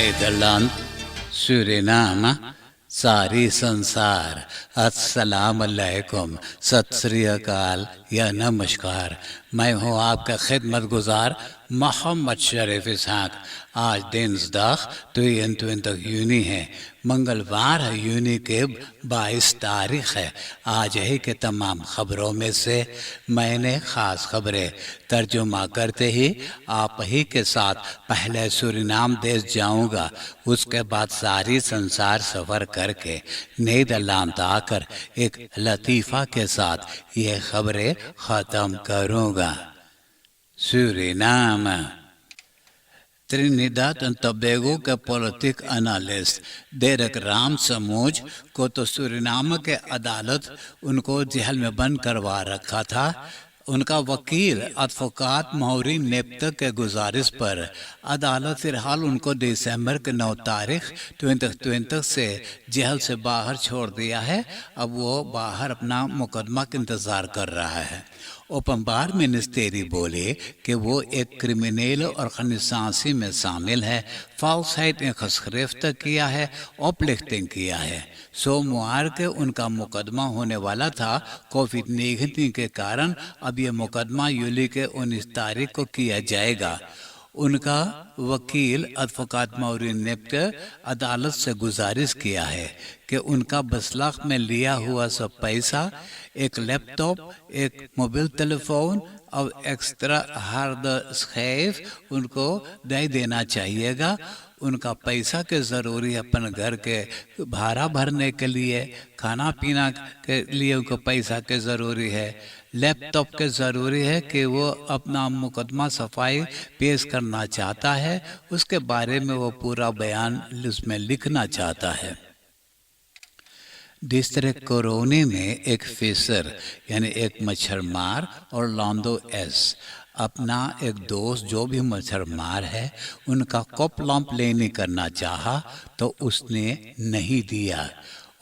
Nederland, Suriname, सारी संसार, अस्सलाम अलैकुम, सत श्री अकाल या नमस्कार। मैं हूँ आपका खिदमतगुजार मोहम्मद शरीफ इसहाक। आज दिnsdag 22 जून है, मंगलवार है, यूनी के 22 तारीख है। आज ही के तमाम खबरों में से मैंने ख़ास खबरें तर्जुमा करते ही आप ही के साथ पहले सूरीनाम देश जाऊंगा, उसके बाद सारी संसार सफ़र करके नीदरलैंड आकर एक लतीफ़ा के साथ ये खबरें ख़त्म करूंगा। सूरीनाम। त्रिनिदाद एंड टोबैगो के पॉलिटिक एनालिस्ट डेरेक रामसमुज को तो सूरीनाम के अदालत उनको जेल में बंद करवा रखा था। उनका वकील एडवोकेट मौरी नेप्त के गुजारिश पर अदालत फिलहाल उनको दिसंबर के 9 तारीख 2020 से जेल से बाहर छोड़ दिया है। अब वो बाहर अपना मुकदमा का इंतज़ार कर रहा है। ओपनबार मिनिस्टेरी बोले कि वो एक क्रिमिनल और खनिसांसी में शामिल है, फाउसाइट ने खसगिरफ्त किया है, ऑपलिफ्टिंग किया है। सोमवार के उनका मुकदमा होने वाला था। कोविड-19 के कारण अब ये मुकदमा यूली के 19 तारीख को किया जाएगा। उनका वकील एडवोकेट मौरी नेप्त अदालत से गुजारिश किया है कि उनका बसलाख में लिया हुआ सब पैसा, एक लैपटॉप, एक मोबाइल टेलीफोन और एक्स्ट्रा हार्ड डिस्क उनको दे देना चाहिएगा। उनका पैसा के ज़रूरी है, अपन घर के भाड़ा भरने के लिए, खाना पीना के लिए उनको पैसा के ज़रूरी है। लैपटॉप के ज़रूरी है कि वो अपना मुकदमा सफाई पेश करना चाहता है, उसके बारे में वो पूरा बयान उसमें लिखना चाहता है। डिस्ट्रिक्ट कोरोनी में एक फिशर यानी एक मच्छरमार और लॉन्डो एस अपना एक दोस्त जो भी मच्छरमार है उनका कोपलम्प लेने करना चाहा तो उसने नहीं दिया।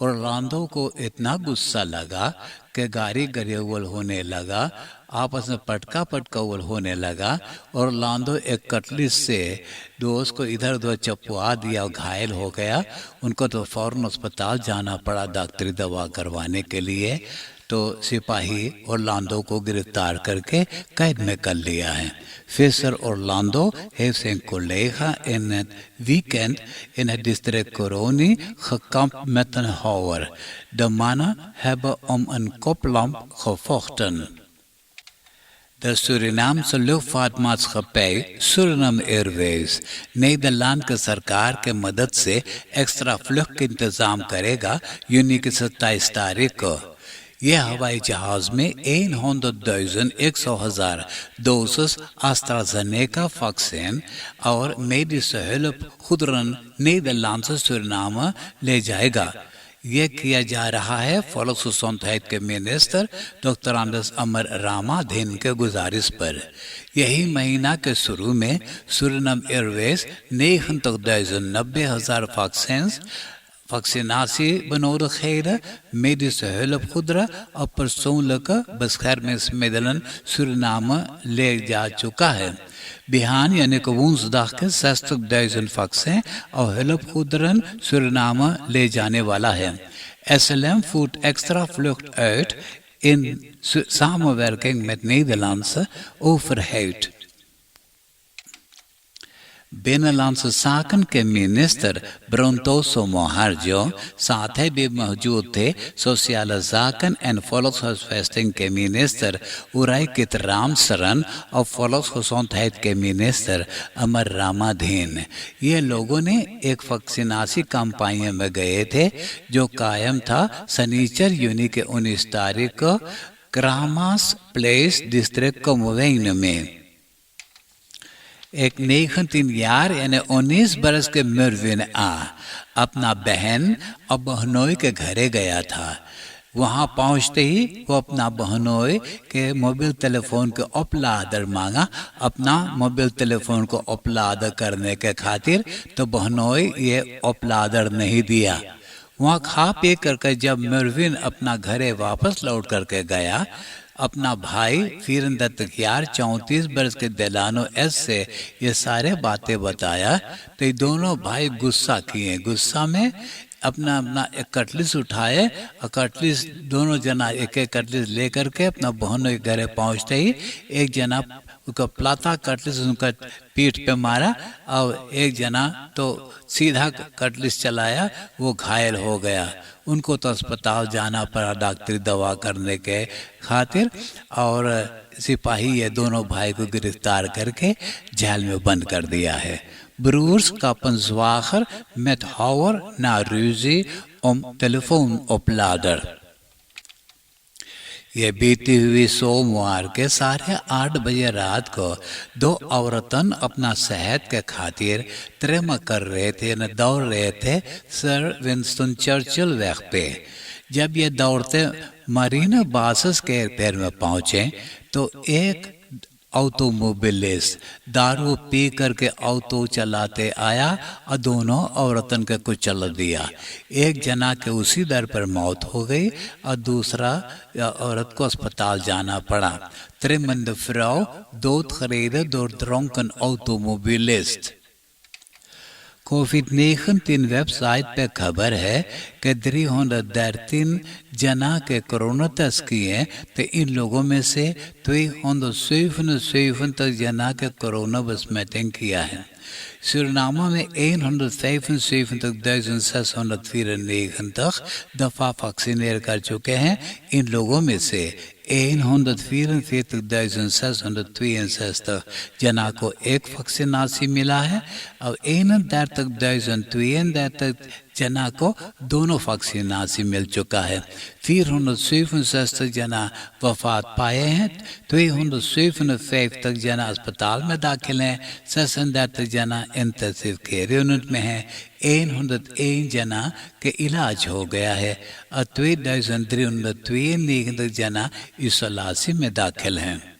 और लॉन्डो को इतना गुस्सा लगा कि गाड़ी गरियावल होने लगा, आपस में पटका पटकावल होने लगा और लॉन्डो एक कटली से दोस्त को इधर उधर चपवा दिया और घायल हो गया। उनको तो फौरन अस्पताल जाना पड़ा डॉक्टरी दवा करवाने के लिए। तो सिपाही और लॉन्डो को गिरफ्तार करके कैद में कर लिया है। Fischer och Lando heeft zijn collega in het weekend in het district Koroni gekampt met een houwer. De mannen hebben om een koplamp gevochten. De Surinaamse luchtvaartmaatschappij Suriname Airways नईदरलैंड की सरकार के मदद से एक्स्ट्रा फ्लूक का इंतजाम करेगा। Uni की 27 तारीख को यह हवाई जहाज में 100,000 डोसेस AstraZeneca वैक्सीन और मेडिसिन हेल्प खुदरन नीदरलैंड से सूरीनाम ले जाएगा। यह किया जा रहा है volksgezondheid के मिनिस्टर डॉक्टर आंडर्स अमर रामाधीन के गुजारिश पर। यही महीना के शुरू में Suriname Airways 90,000 vaccinatie benodigdheden, medische hulpgoederen और persoonlijke beschermingsmiddelen Suriname ले जा चुका है। बिहान यानी कि woensdag के 60,000 वैक्सीन और hulpgoederen Suriname ले जाने वाला है। SLM voert extra vlucht uit in samenwerking met Nederlandse overheid। बिनलांस साकन के मिनिस्टर ब्रोंटोसो मोहार्जो साथ ही भी मौजूद थे। सोशल जाकन एंड volkshuisvesting के मिनिस्टर उराई कित राम सरन और volksgezondheid के मिनिस्टर अमर रामाधीन। ये लोगों ने एक वैक्सीनासी कैंपेन में गए थे जो कायम था शनिचर यूनी के 19 तारीख को क्रामास प्लेस डिस्ट्रिक्ट कोमोवेन में। एक 19 यानी 19 बरस के मरविन अपना बहन और बहनोई के घरे गया था। वहाँ पहुँचते ही वो अपना बहनोई के मोबाइल टेलीफोन के उपलादर मांगा। अपना मोबाइल टेलीफोन को उपलाद करने के खातिर तो बहनोई ये उपलादर नहीं दिया। वहाँ खा पी करके जब मरविन अपना घरे वापस लौट करके गया अपना भाई वीरेन दत्तगियार 34 वर्ष के देलानो एस से ये सारे बातें बताया तो ये दोनों भाई गुस्सा किए। गुस्सा में अपना अपना एक कटलिस उठाए और कटलिस दोनों जना एक एक कटलिस लेकर के अपना बहनों के घरे पहुंचते ही एक जना उसका प्लाता कटलिस उनका पीठ पे मारा और एक जना तो सीधा कटलिस चलाया, वो घायल हो गया। उनको तो अस्पताल जाना पड़ा डॉक्टरी दवा करने के खातिर और सिपाही ये दोनों भाई को गिरफ्तार करके जेल में बंद कर दिया है। Broers kappen zwager met houwer na ruzie om telefoonoplader। ये बीती हुई सोमवार के 8:30 बजे रात को दो औरतन अपना सेहत के खातिर त्रेम कर रहे थे न दौड़ रहे थे सर विंस्टन चर्चिल वैग पे। जब ये दौड़ते मरीना बासस के पैर में पहुंचे तो एक ऑटोमोबिलिस्ट दारू पी करके ऑटो चलाते आया और दोनों औरतन के कुछ चल दिया। एक जना के उसी दर पर मौत हो गई और दूसरा औरत को अस्पताल जाना पड़ा। त्रिमंद फ्राउ दोत खरीदे door dronken automobilist। कोविड-19 वेबसाइट पे खबर है कि 313 जना के कोरोना टेस्ट किए तो इन लोगों में से 277 जना के कोरोना besmetting किया है। Suriname में 175.694 दफा वैक्सीनेट कर चुके हैं। इन लोगों में से 144.662 जना को एक वैक्सीनासी मिला है और 31.32 जना को दोनों वैक्सीनासी मिल चुका है। 467 जना वफात पाए हैं, 257 जना अस्पताल में दाखिल हैं, 36 जना इंटेंसिव केयर यूनिट में हैं, 101 जना के इलाज हो गया है और 2392 जना इsoलासी में दाखिल हैं।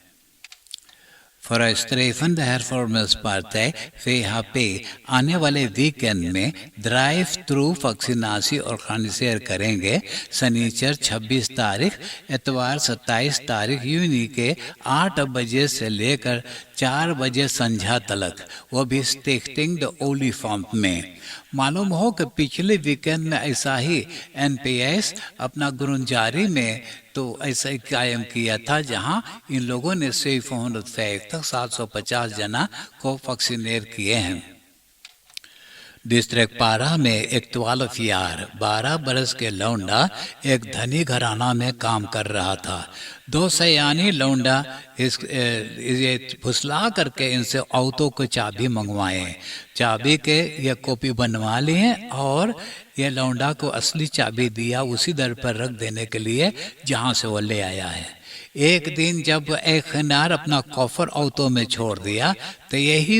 फॉरेस्ट्रेफन hervormers पार्टी VHP आने वाले वीकेंड में ड्राइव थ्रू वैक्सीनासी ऑर्गेनाइजर करेंगे। शनिचर 26 तारीख, इतवार 27 तारीख यूनी के 8 बजे से लेकर 4 बजे संध्या तक, वो भी स्टिक्टिंग द ओलीफॉर्म में। मालूम हो कि पिछले वीकेंड में ऐसा ही NPS अपना गुरुंजारी में तो ऐसा ही कायम किया था, जहां इन लोगों ने 750 जना को वैक्सीनेट किए हैं। डिस्ट्रिक्ट पारा में एक 12 बरस के लौंडा एक धनी घराना में काम कर रहा था। 2 सयानी लौंडा ये फुसला करके इनसे ऑटो को चाबी मंगवाए। चाबी के ये कॉपी बनवा लिए और ये लौंडा को असली चाबी दिया उसी दर पर रख देने के लिए जहां से वो ले आया है। एक दिन जब एक खिनार अपना कॉफर ऑटो में छोड़ दिया तो यही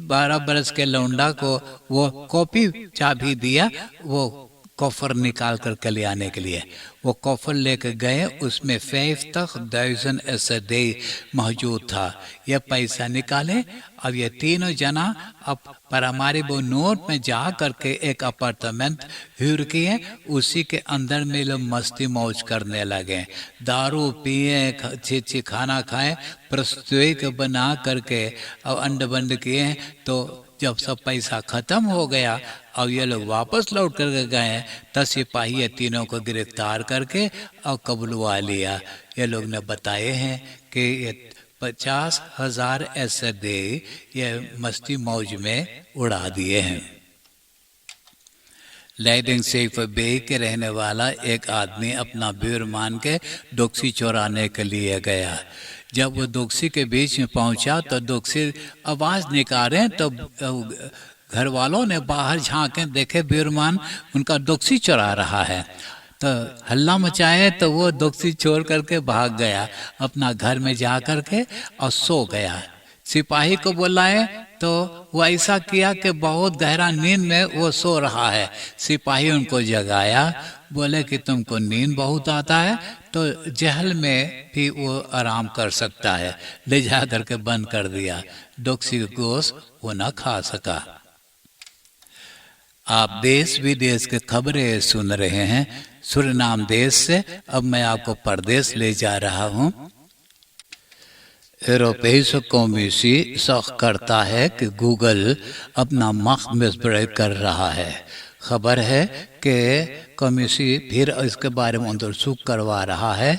12 बरस के लौंडा को वो कॉपी चाबी दिया वो कॉफर निकाल कर ले आने के लिए। वो कॉफर लेकर गए, उसमें 50,000 SAD मौजूद था। ये पैसा निकाले। अब ये तीनों जना अब पारामारिबो नोट में जा करके एक अपार्टमेंट हिर किए, उसी के अंदर में लोग मस्ती मौज करने लगे, दारू पिए, अच्छी खाना खाए, प्रस्तुति बना करके और अंड बंड किए। तो जब सब पैसा खत्म हो गया और ये लोग वापस लौट कर गए तब सिपाही ये तीनों को गिरफ्तार करके और कबूलवा लिया। ये लोग ने बताए हैं कि ये 50,000 SAD ये मस्ती मौज में उड़ा दिए हैं। लैडिंग सेफ बे के रहने वाला एक आदमी अपना बीर मान के डोक्सी चुराने के लिए गया। जब वो डोक्सी के बीच में पहुंचा तो डोक्सी आवाज निकाले तो घर वालों ने बाहर झांके, देखे बीरमान उनका डोक्सी चुरा रहा है। तो हल्ला मचाए तो वो डोक्सी छोड़ करके भाग गया अपना घर में जा करके और सो गया। सिपाही को बुलाए तो वो ऐसा किया कि बहुत गहरा नींद में वो सो रहा है। सिपाही उनको जगाया, बोले कि तुमको नींद बहुत आता है तो जहल में भी वो आराम कर सकता है। ले जा करके बंद कर दिया। डोक्सी का गोश्त वो न खा सका। आप देश विदेश के खबरें सुन रहे हैं सुरीनाम देश से। अब मैं आपको परदेश ले जा रहा हूँ। Europese Commissie शक करता है कि गूगल अपना मखमसबरे कर रहा है। खबर है कि कमिशी फिर इसके बारे में अंदरसूख करवा रहा है।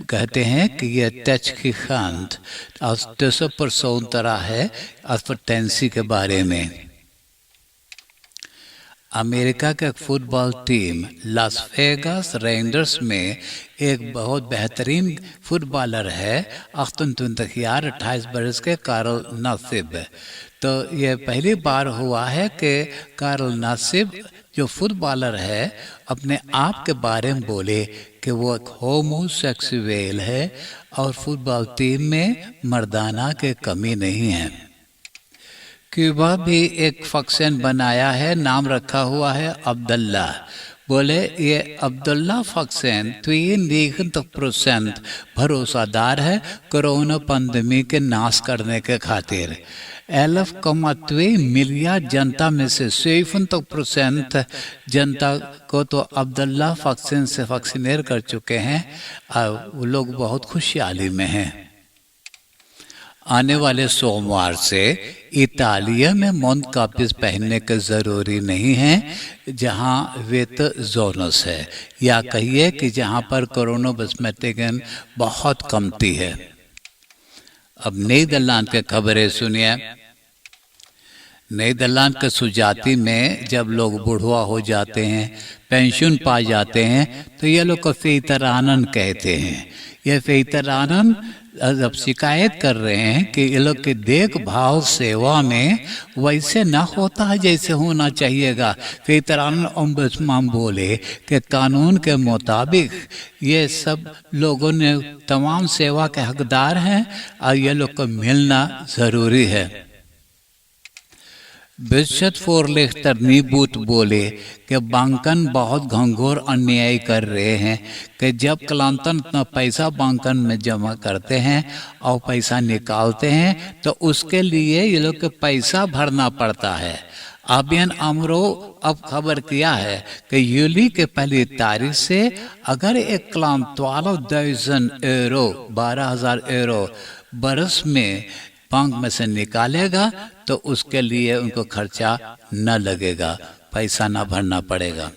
कहते हैं कि यह तहकीकात aus dieser Person तरह है advertency के बारे में। अमेरिका का एक football team Las Vegas rangers में एक बहुत बेहतरीन फुटबॉलर है 28 बरस के कार्ल नासिब। तो ये पहली बार हुआ है कि कार्ल नासिब जो फुटबॉलर है अपने आप के बारे में बोले कि वो एक होमोसेक्सुअल है और फुटबॉल टीम में मर्दाना के कमी नहीं है। क्यूबा भी एक फंक्शन बनाया है, नाम रखा हुआ है अब्दुल्ला। बोले ये अब्दुल्ला फंक्शन 93% भरोसादार है कोरोना पंडेमिक के नाश करने के खातिर। 11,2 मिलियन जनता में से 70% जनता को तो अब्दुल्ला फंक्शन से वैक्सीनेट कर चुके हैं और वो लोग बहुत खुशहाली में हैं। आने वाले सोमवार से इतालिया में मौन कापिस पहनने का ज़रूरी नहीं है जहां वेत जोनस है, या कहिए कि जहां पर कोरोना बसमेटिगन बहुत कमती है। अब नीदरलैंड के खबरें सुनिए। नीदरलैंड के सुजाति में जब लोग बुढ़वा हो जाते हैं, पेंशन पा जाते हैं, तो ये लोग को फेतरानन कहते हैं। ये फेतरानन जब शिकायत कर रहे हैं कि ये लोग की देखभाल सेवा में वैसे न होता है जैसे होना चाहिएगा। फेतरानन ओम्बुड्समैन बोले कि कानून के मुताबिक ये सब लोगों ने तमाम सेवा के हकदार हैं और ये लोग को मिलना ज़रूरी है। बिशप फोरलेख्तर नीबूत बोले कि बांकन बहुत घंघोर अन्याय कर रहे हैं कि जब क्लांतन अपना पैसा बांकन में जमा करते हैं और पैसा निकालते हैं तो उसके लिए ये लोग को पैसा भरना पड़ता है। आबियन अमरो अब खबर किया है कि यूली के पहली तारीख से अगर एक क्लांत 12,000 यूरो 12,000 यूरो बरस में बैंक में से निकालेगा तो उसके लिए उनको खर्चा न लगेगा, पैसा न भरना पड़ेगा।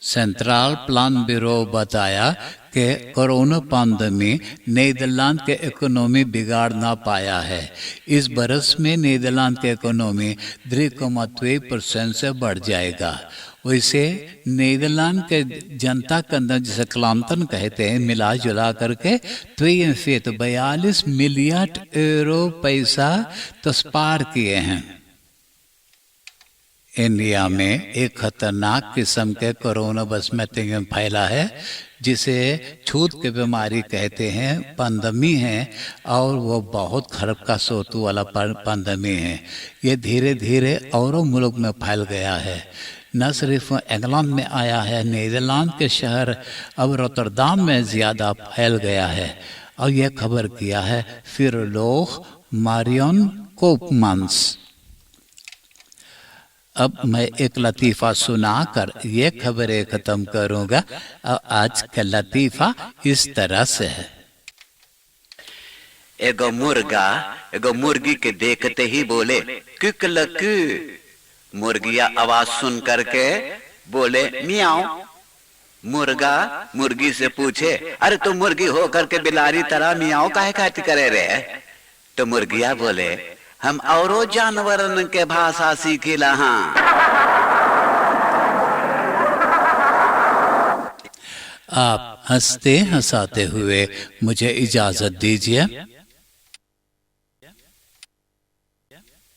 सेंट्रल प्लान ब्यूरो बताया कि कोरोना पैंडेमी नीदरलैंड के इकोनॉमी बिगाड़ ना पाया है। इस बरस में नीदरलैंड के इकोनॉमी 3,2% से बढ़ जाएगा। वैसे नीदरलैंड के जनता के अंदर जिसे क्लांतन कहते हैं मिला जुला करके 42 मिलियन यूरो पैसा तस्पार किए हैं। इंडिया में एक खतरनाक किस्म के कोरोना बसमेटिगन फैला है जिसे छूत की बीमारी कहते हैं, पैंडेमी है और वो बहुत खराब का सोतू वाला पैंडेमी है। ये धीरे धीरे औरों मुल्क में फैल गया है। न सिर्फ इंग्लैंड में आया है, नीदरलैंड के शहर अब रोटरडाम में ज़्यादा फैल गया है। और यह खबर किया है फिरलोग मारियन कोपमंस। अब मैं एक लतीफ़ा सुनाकर ये खबरें ख़त्म करूँगा और आज का लतीफ़ा इस तरह से है। एगो मुर्गा एगो मुर्गी के देखते ही बोले कुकलक। मुर्गिया आवाज सुन करके बोले मियाओ। मुर्गा मुर्गी से पूछे अरे तुम मुर्गी हो करके बिलारी तरह मियाओ काहे खातिर करे रहे? तो मुर्गिया बोले हम औरों जानवरन के भाषा सीखिला। हाँ, आप हंसते हंसाते हुए मुझे इजाजत दीजिए।